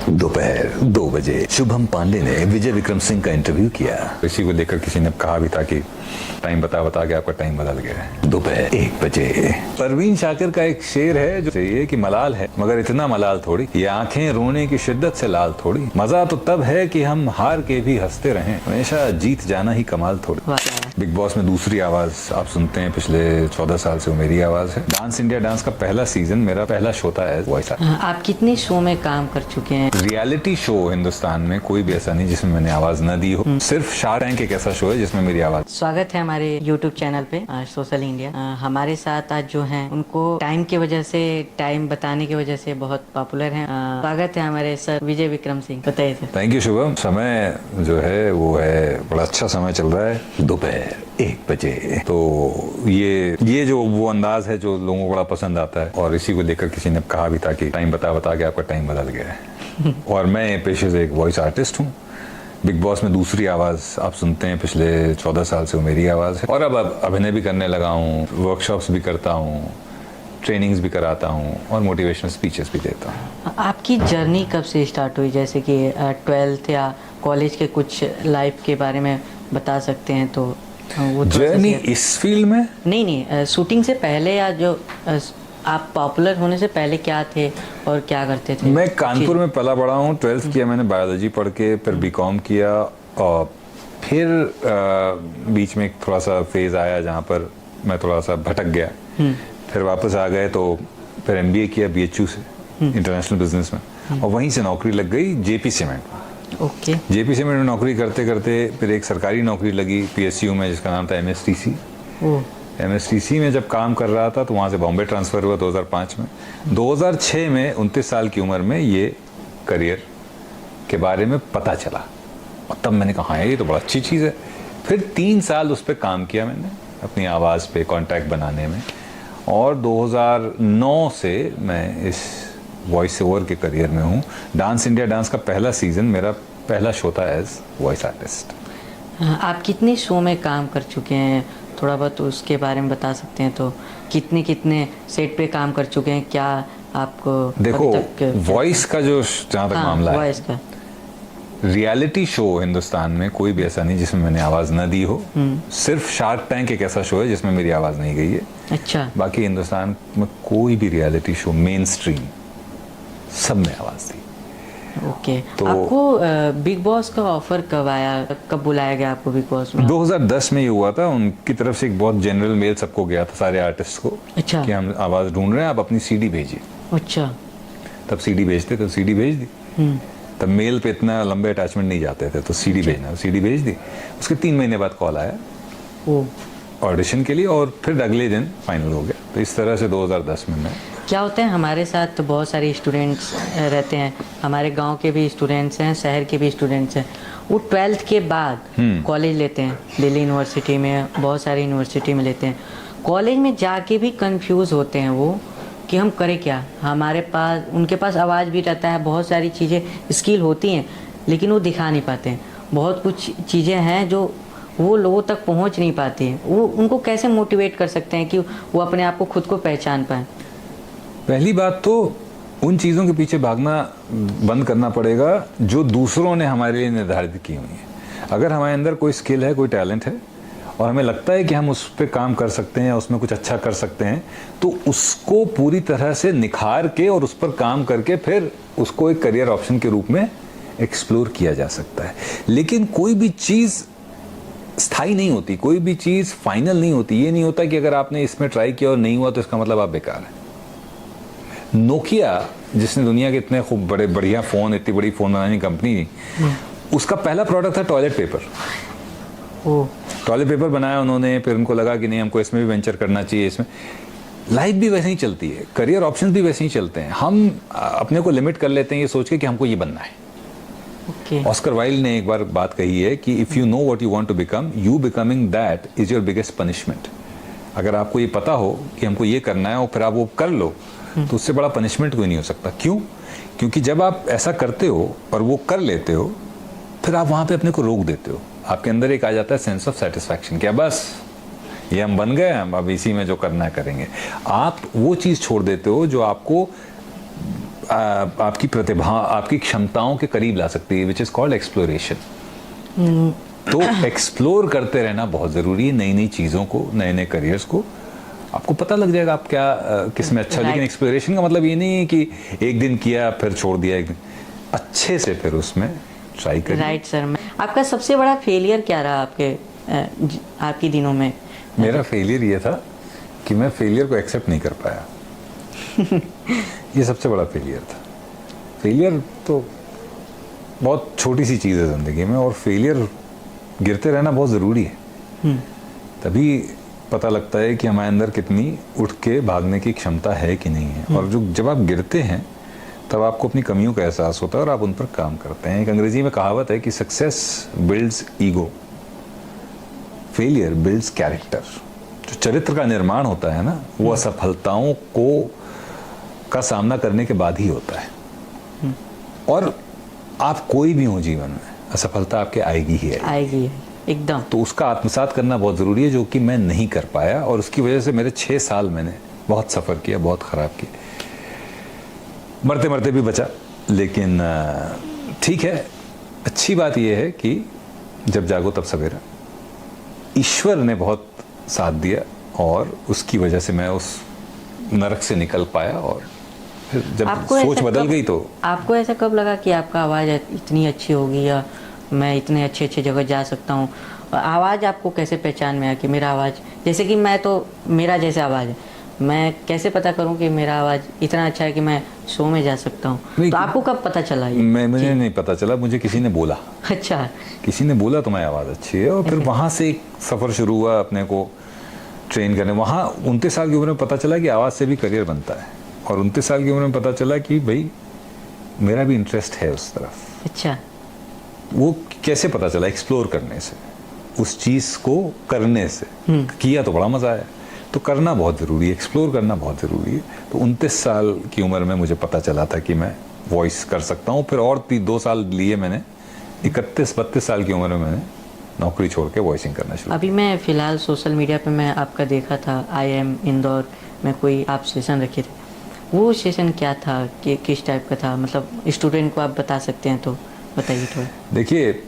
दोपहर 2 बजे शुभम पांडे ने विजय विक्रम सिंह का इंटरव्यू किया। इसी को लेकर किसी ने कहा भी था कि टाइम बता के आपका टाइम बदल गया है। दोपहर 1 बजे परवीन शाकिर का एक शेर है जो ये कि मलाल है मगर इतना मलाल थोड़ी, ये आंखें रोने की शिद्दत से लाल थोड़ी, मजा तो तब है कि हम हार के भी हंसते रहें, हमेशा जीत जाना ही कमाल थोड़ी। बिग बॉस में दूसरी आवाज आप सुनते हैं, पिछले 14 साल से वो मेरी आवाज है। डांस इंडिया डांस का पहला सीजन मेरा पहला शो था एज वॉइस आर्टिस्ट। आप कितने शो में काम कर चुके हैं? रियलिटी शो हिंदुस्तान में कोई भी ऐसा नहीं जिसमें मैंने आवाज न दी हो। सिर्फ शार्क टैंक एक ऐसा शो है जिसमें मेरी आवाज। स्वागत है हमारे YouTube चैनल पे सोशल इंडिया। हमारे साथ आज जो हैं उनको टाइम की वजह से, टाइम बताने की वजह से बहुत पॉपुलर हैं। स्वागत है हमारे सर विजय विक्रम सिंह। बताइए सर। Thank you Shubham. समय जो है वो है बड़ा अच्छा समय चल रहा है। दोपहर 1 बजे तो ये जो वो अंदाज है जो लोगों को बड़ा पसंद आता है, और इसी को लेकर किसी ने कहा भी था कि टाइम बता के आपका टाइम बदल गया है। और मैं पेशे से एक वॉइस आर्टिस्ट हूँ। बिग बॉस में दूसरी आवाज आप सुनते हैं, पिछले 14 साल से वो मेरी आवाज है। और अब अभिनय भी करने लगा हूँ, वर्कशॉप्स भी करता हूँ, ट्रेनिंग्स भी कराता हूँ और मोटिवेशनल स्पीचेस भी देता हूँ। आपकी जर्नी कब से स्टार्ट हुई? जैसे कि 12th या कॉलेज के कुछ लाइफ के बारे में बता सकते हैं तो वो जर्नी इस फील्ड में नहीं, शूटिंग से पहले या जो आप पॉपुलर होने से पहले क्या थे और क्या करते थे? मैं कानपुर में पला बड़ा हूँ। 12th किया मैंने बायोलॉजी पढ़ के, फिर बीकॉम किया और फिर बीच में एक थोड़ा सा फेज आया जहाँ पर मैं थोड़ा सा भटक गया। फिर वापस आ गए तो फिर MBA किया BHU से, इंटरनेशनल बिजनेस में, और वहीं से नौकरी लग गई JP सीमेंट में। ओके। JP सीमेंट में नौकरी करते करते फिर एक सरकारी नौकरी लगी PSU में जिसका नाम था MSTC। MSTC में जब काम कर रहा था तो वहाँ से बॉम्बे ट्रांसफ़र हुआ 2005 में। 2006 में 29 साल की उम्र में ये करियर के बारे में पता चला और तब मैंने कहा हाँ ये तो बड़ा अच्छी चीज़ है। फिर 3 साल उस पर काम किया मैंने, अपनी आवाज़ पे कॉन्टैक्ट बनाने में, और 2009 से मैं इस वॉइस ओवर के करियर में हूँ। डांस इंडिया डांस का पहला सीज़न मेरा पहला शो था एज वॉइस आर्टिस्ट। आप कितने शो में काम कर चुके हैं? थोड़ा बहुत उसके बारे में बता सकते हैं तो कितने सेट पे काम कर चुके हैं? क्या आपको देखो वॉइस का जो जहाँ तक मामला है, का रियलिटी शो हिंदुस्तान में कोई भी ऐसा नहीं जिसमें मैंने आवाज न दी हो। सिर्फ शार्क टैंक एक ऐसा शो है जिसमें मेरी आवाज नहीं गई है। अच्छा। बाकी हिंदुस्तान में कोई भी रियलिटी शो मेन स्ट्रीम सब में आवाज दी। ओके। तो आपको बिग बॉस का ऑफर कब आया, कब बुलाया गया आपको बिग बॉस में? 2010 में ये हुआ था। उनकी तरफ से एक बहुत जनरल मेल सबको गया था, सारे आर्टिस्ट को। अच्छा। कि हम आवाज ढूंढ रहे हैं, आप अपनी CD भेजिए। अच्छा। तब CD भेजते तो CD भेज दी। तब मेल पे इतना लंबे अटैचमेंट नहीं जाते थे तो CD भेजना, CD भेज दी। उसके 3 महीने बाद कॉल आया ऑडिशन के लिए और फिर अगले दिन फाइनल हो गया। तो इस तरह से 2010 में मैं। क्या होता है हमारे साथ तो बहुत सारे स्टूडेंट्स रहते हैं, हमारे गांव के भी स्टूडेंट्स हैं, शहर के भी स्टूडेंट्स हैं। वो 12th के बाद कॉलेज लेते हैं, दिल्ली यूनिवर्सिटी में, बहुत सारी यूनिवर्सिटी में लेते हैं। कॉलेज में जाके भी कंफ्यूज होते हैं वो कि हम करें क्या। हमारे पास, उनके पास आवाज़ भी रहता है, बहुत सारी चीज़ें स्किल होती हैं, लेकिन वो दिखा नहीं पाते हैं। बहुत कुछ चीज़ें हैं जो वो लोगों तक पहुंच नहीं पाती हैं। वो उनको कैसे मोटिवेट कर सकते हैं कि वो अपने आप को खुद को पहचान पाएँ? पहली बात तो उन चीज़ों के पीछे भागना बंद करना पड़ेगा जो दूसरों ने हमारे लिए निर्धारित की हुई है। अगर हमारे अंदर कोई स्किल है, कोई टैलेंट है और हमें लगता है कि हम उस पर काम कर सकते हैं या उसमें कुछ अच्छा कर सकते हैं, तो उसको पूरी तरह से निखार के और उस पर काम करके फिर उसको एक करियर ऑप्शन के रूप में एक्सप्लोर किया जा सकता है। लेकिन कोई भी चीज़ स्थायी नहीं होती, कोई भी चीज़ फाइनल नहीं होती। ये नहीं होता कि अगर आपने इसमें ट्राई किया और नहीं हुआ तो इसका मतलब आप बेकार है। नोकिया जिसने दुनिया के इतने खूब बड़े बढ़िया फ़ोन, इतनी बड़ी फ़ोन बनाने की कंपनी, उसका पहला प्रोडक्ट था टॉयलेट पेपर। टॉयलेट पेपर बनाया उन्होंने, फिर उनको लगा कि नहीं हमको इसमें भी वेंचर करना चाहिए। इसमें लाइफ भी वैसे ही चलती है, करियर ऑप्शंस भी वैसे ही चलते हैं। हम अपने को लिमिट कर लेते हैं ये सोच के कि हमको ये बनना है। ऑस्कर वाइल्ड ने एक बार बात कही है कि if you know what you want to become, you becoming that is your biggest punishment. अगर आपको ये पता हो कि हमको ये करना है और फिर आप वो कर लो तो उससे बड़ा पनिशमेंट कोई नहीं हो सकता। क्यों? क्योंकि जब आप ऐसा करते हो और वो कर लेते हो, फिर आप वहाँ पे अपने को रोक देते हो। आपके अंदर एक आ जाता है सेंस ऑफ सेटिस्फैक्शन, क्या बस ये हम बन गए, हम अब इसी में जो करना है करेंगे। आप वो चीज़ छोड़ देते हो जो आपको आपकी प्रतिभा, आपकी क्षमताओं के करीब ला सकती है, विच इज़ कॉल्ड एक्सप्लोरेशन। तो एक्सप्लोर करते रहना बहुत ज़रूरी है, नई नई चीज़ों को, नए नए करियर्स को। आपको पता लग जाएगा आप क्या किस में अच्छा। लेकिन एक्सप्लोरेशन का मतलब ये नहीं है कि एक दिन किया फिर छोड़ दिया, एक दिन अच्छे से फिर उसमें ट्राई करिए। Right sir. आपका सबसे बड़ा फेलियर क्या रहा आपकी दिनों में? मेरा फेलियर ये था कि मैं फेलियर को एक्सेप्ट नहीं कर पाया। ये सबसे बड़ा फेलियर था। फेलियर तो बहुत छोटी सी चीज़ है ज़िंदगी में, और फेलियर गिरते रहना बहुत ज़रूरी है। तभी पता लगता है कि हमारे अंदर कितनी उठ के भागने की क्षमता है कि नहीं है। और जब आप गिरते हैं तब आपको अपनी कमियों का एहसास होता है और आप उन पर काम करते हैं। एक अंग्रेजी में कहावत है कि success builds ego, failure builds character. जो चरित्र का निर्माण होता है ना, वो असफलताओं का सामना करने के बाद ही होता है। और आप कोई भी हो जीवन में, असफलता आपके आएगी ही आएगी एकदम। तो उसका आत्मसात करना बहुत ज़रूरी है, जो कि मैं नहीं कर पाया, और उसकी वजह से मेरे 6 साल मैंने बहुत सफ़र किया, बहुत ख़राब किया, मरते मरते भी बचा। लेकिन ठीक है, अच्छी बात यह है कि जब जागो तब सवेरा। ईश्वर ने बहुत साथ दिया और उसकी वजह से मैं उस नरक से निकल पाया, और फिर जब सोच बदल गई तो। आपको ऐसा कब लगा कि आपका आवाज़ इतनी अच्छी होगी या मैं इतने अच्छे अच्छे जगह जा सकता हूँ? आवाज़ आपको कैसे पहचान में आया कि मेरा आवाज़, जैसे कि मैं तो मेरा जैसे आवाज़ है, मैं कैसे पता करूं कि मेरा आवाज़ इतना अच्छा है कि मैं शो में जा सकता हूं? तो आपको कब पता चला ये? मुझे नहीं पता चला, मुझे किसी ने बोला। अच्छा, किसी ने बोला तुम्हारी आवाज़ अच्छी है, और फिर वहाँ से एक सफ़र शुरू हुआ अपने को ट्रेन करने। वहाँ 29 साल की उम्र में पता चला कि आवाज़ से भी करियर बनता है, और 29 साल की उम्र में पता चला कि भाई मेरा भी इंटरेस्ट है उस तरफ। अच्छा, वो कैसे पता चला? एक्सप्लोर करने से, उस चीज़ को करने से। किया तो बड़ा मज़ा आया, तो करना बहुत ज़रूरी है, एक्सप्लोर करना बहुत ज़रूरी है। तो 29 साल की उम्र में मुझे पता चला था कि मैं वॉइस कर सकता हूँ। फिर और 2 साल लिए मैंने, 31-32 साल की उम्र में मैंने नौकरी छोड़ के वॉइसिंग करना शुरू। अभी मैं फ़िलहाल सोशल मीडिया पे मैं आपका देखा था, IIM इंदौर में कोई आप सेशन रखे थे। वो सेशन क्या था, कि किस टाइप का था? मतलब स्टूडेंट को आप बता सकते हैं तो बताइए थोड़ा। देखिए,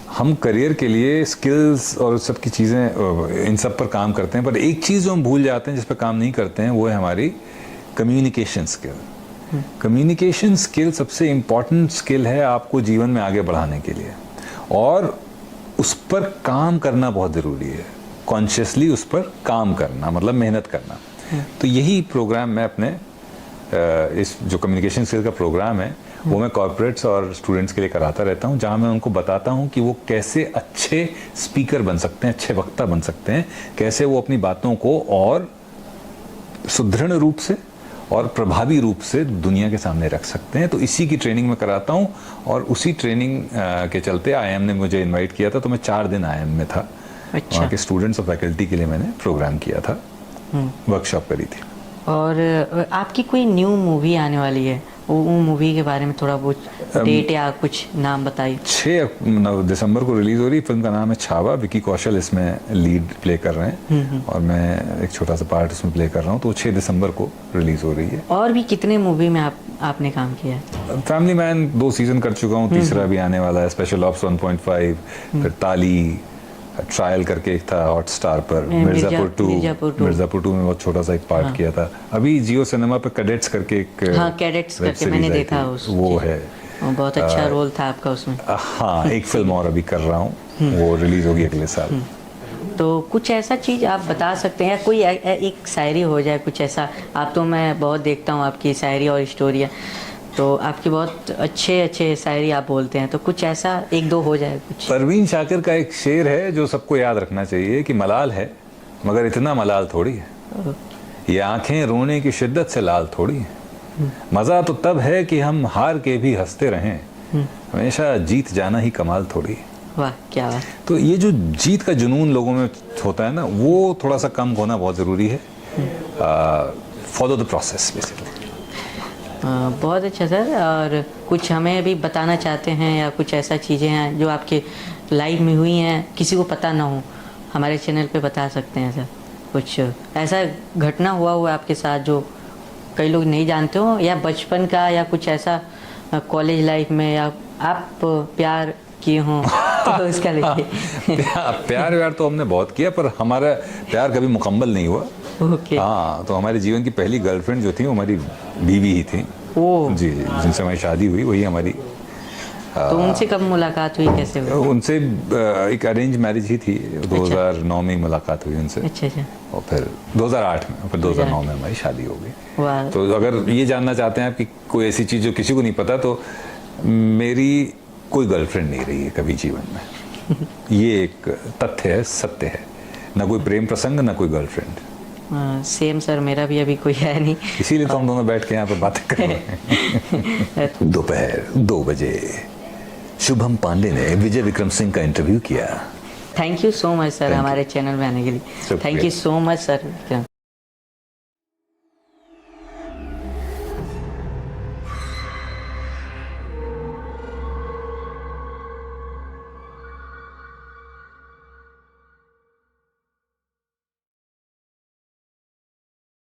हम करियर के लिए स्किल्स और सब की चीज़ें, इन सब पर काम करते हैं, पर एक चीज़ जो हम भूल जाते हैं, जिस पर काम नहीं करते हैं, वो है हमारी कम्युनिकेशन स्किल। कम्युनिकेशन स्किल सबसे इम्पॉर्टेंट स्किल है आपको जीवन में आगे बढ़ाने के लिए, और उस पर काम करना बहुत ज़रूरी है। कॉन्शियसली उस पर काम करना मतलब मेहनत करना। तो यही प्रोग्राम मैं अपने इस जो कम्युनिकेशन स्किल का प्रोग्राम है, वो मैं कॉर्पोरेट्स और स्टूडेंट्स के लिए कराता रहता हूँ, जहाँ मैं उनको बताता हूँ कि वो कैसे अच्छे स्पीकर बन सकते हैं, अच्छे वक्ता बन सकते हैं, कैसे वो अपनी बातों को और सुदृढ़ रूप से और प्रभावी रूप से दुनिया के सामने रख सकते हैं। तो इसी की ट्रेनिंग मैं कराता हूँ, और उसी ट्रेनिंग के चलते IIM ने मुझे इनवाइट किया था, तो मैं 4 दिन IIM में था। अच्छा। वहाँ के स्टूडेंट्स और फैकल्टी के लिए मैंने प्रोग्राम किया था, वर्कशॉप करी थी। और आपकी कोई न्यू मूवी आने वाली है, वो मूवी के बारे में थोड़ा बहुत डेट या कुछ नाम बताइए। 6 दिसंबर को रिलीज हो रही फिल्म का नाम है छावा। विकी कौशल इसमें लीड प्ले कर रहे हैं, और मैं एक छोटा सा पार्ट इसमें प्ले कर रहा हूँ। तो 6 दिसंबर को रिलीज हो रही है। और भी कितने मूवी में आपने काम किया है? फैमिली मैन 2 सीजन कर चुका हूँ, तीसरा भी आने वाला है। स्पेशल ऑप्स 1.5, फिर ताली, ट्रायल करके एक था हॉटस्टार पर, मिर्जापुर 2 में बहुत छोटा सा एक पार्ट किया था। अभी जियो सिनेमा पे कैडेट्स करके एक कैडेट्स करके मैंने देखा वो है, बहुत अच्छा रोल था आपका उसमें। हाँ, एक फिल्म और अभी कर रहा हूँ, वो रिलीज होगी अगले साल। तो कुछ ऐसा चीज़ आप बता सकते हैं, कोई एक शायरी हो जाए, कुछ ऐसा? आप तो मैं बहुत देखता हूँ आपकी शायरी और स्टोरियाँ, तो आपकी बहुत अच्छे शायरी आप बोलते हैं, तो कुछ ऐसा 1-2 हो जाए कुछ। परवीन शाकिर का एक शेर है जो सबको याद रखना चाहिए कि मलाल है मगर इतना मलाल थोड़ी है, ये आंखें रोने की शिद्दत से लाल थोड़ी है, मज़ा तो तब है कि हम हार के भी हंसते रहें, हमेशा जीत जाना ही कमाल थोड़ी है। वाह, क्या बात। तो ये जो जीत का जुनून लोगों में होता है ना, वो थोड़ा सा कम होना बहुत ज़रूरी है। Follow the process basically. बहुत अच्छा सर। और कुछ हमें भी बताना चाहते हैं, या कुछ ऐसा चीज़ें हैं जो आपके लाइफ में हुई हैं, किसी को पता ना हो, हमारे चैनल पे बता सकते हैं सर? कुछ ऐसा घटना हुआ आपके साथ जो कई लोग नहीं जानते हो, या बचपन का या कुछ ऐसा कॉलेज लाइफ में, या आप प्यार किए हों तो उसका लिखिए। प्यार व्यार तो हमने बहुत किया, पर हमारा प्यार कभी मुकम्मल नहीं हुआ। ओके। हाँ, तो हमारे जीवन की पहली गर्लफ्रेंड जो थी वो हमारी बीवी ही थी। ओ, जी, जिनसे हमारी शादी हुई वही हमारी। तो उनसे कब मुलाकात हुई, कैसे हुई? उनसे एक अरेंज मैरिज ही थी। 2009 में मुलाकात हुई उनसे, अच्छा अच्छा। और फिर 2008 में, फिर 2009 में हमारी शादी हो गई। वाह। तो अगर ये जानना चाहते हैं आप कि कोई ऐसी चीज़ जो किसी को नहीं पता, तो मेरी कोई गर्लफ्रेंड नहीं रही है कभी जीवन में। ये एक तथ्य है, सत्य है। ना कोई प्रेम प्रसंग, ना कोई गर्लफ्रेंड। सेम सर, मेरा भी अभी कोई है नहीं। इसीलिए तो हम दोनों बैठ के यहाँ पे बातें कर रहे हैं। दोपहर 2 बजे शुभम पांडे ने विजय विक्रम सिंह का इंटरव्यू किया। Thank you so much sir, हमारे चैनल में आने के लिए। शुक्रिया। Thank you so much sir.